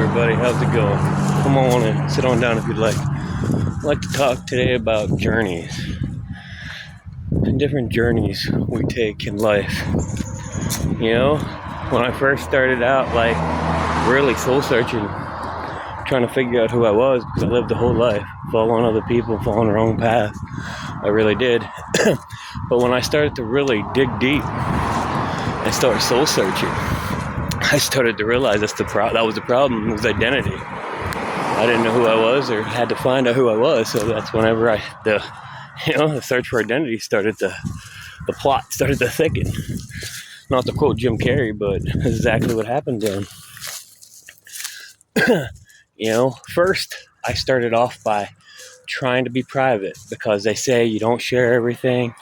everybody, how's it going? Come on and sit on down if you'd like. I'd like to talk today about journeys and different journeys we take in life. You know, when I first started out, like, really soul searching, trying to figure out who I was, because I lived the whole life following other people, following the wrong path. I really did. But when I started to really dig deep and start soul searching, I started to realize that was the problem, was identity. I didn't know who I was, or had to find out who I was. So that's whenever the search for identity the plot started to thicken. Not to quote Jim Carrey, but that's exactly what happened then. First I started off by trying to be private, because they say you don't share everything,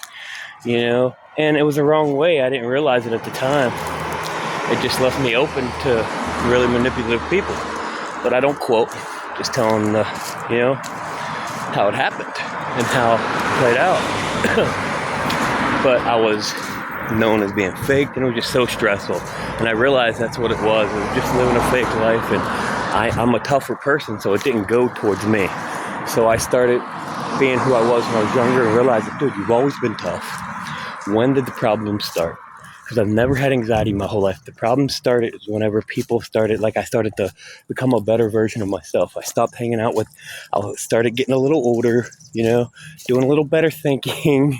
and it was the wrong way. I didn't realize it at the time. It just left me open to really manipulative people. But I don't quote, just telling how it happened and how it played out. But I was known as being fake, and it was just so stressful. And I realized that's what it was. It was just living a fake life, and I'm a tougher person, so it didn't go towards me. So I started being who I was when I was younger and realized, dude, you've always been tough. When did the problem start? Because I've never had anxiety my whole life. The problem started whenever people started, I started to become a better version of myself. I stopped hanging out with, I started getting a little older, doing a little better thinking,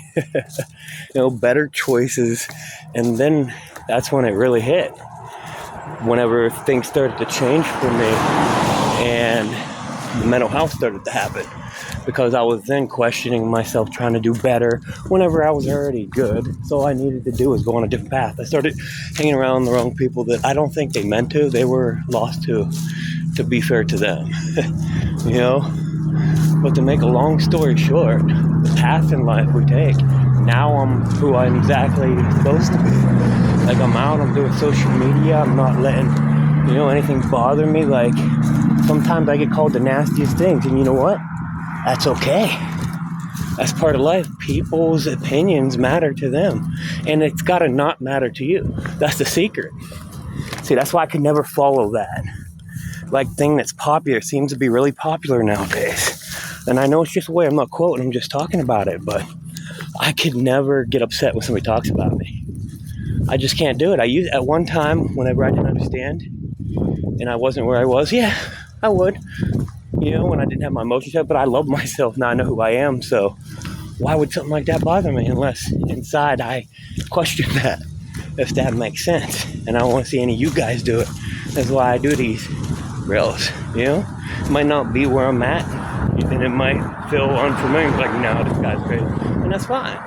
better choices. And then that's when it really hit. Whenever things started to change for me and the mental health started to happen. Because I was then questioning myself, trying to do better whenever I was already good. So all I needed to do was go on a different path. I started hanging around the wrong people that I don't think they meant to. They were lost to be fair to them. But to make a long story short, the path in life we take, now I'm who I'm exactly supposed to be. I'm out, I'm doing social media, I'm not letting, anything bother me. Sometimes I get called the nastiest things, and you know what? That's okay. That's part of life. People's opinions matter to them, and it's got to not matter to you. That's the secret. See, that's why I could never follow that. Thing that's popular seems to be really popular nowadays. And I know it's just a way, I'm not quoting, I'm just talking about it, but I could never get upset when somebody talks about me. I just can't do it. At one time, whenever I didn't understand and I wasn't where I was, yeah, I would. When I didn't have my emotions yet, but I love myself now. I know who I am, so why would something like that bother me unless inside I question that, if that makes sense. And I don't want to see any of you guys do it. That's why I do these reels. It might not be where I'm at, and it might feel unfamiliar, no, this guy's crazy, and that's fine.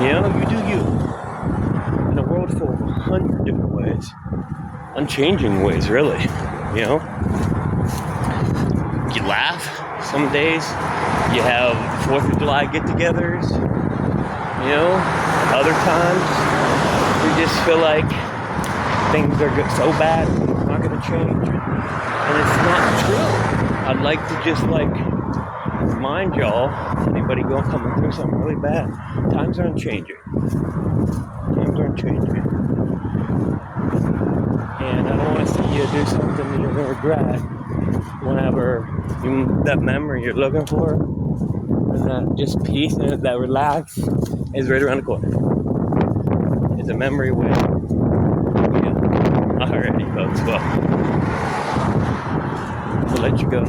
You do you. In a world full of 100 different ways, unchanging ways, really. You laugh some days, you have 4th of July get-togethers, other times you just feel like things are so bad, it's not going to change, and it's not true. I'd like to just remind y'all, anybody coming through something really bad, times aren't changing. And I don't want to see you do something that you're going to regret whenever that memory you're looking for, and that just peace and that relax is right around the corner. It's a memory away. Alrighty, folks. Well, I'll let you go.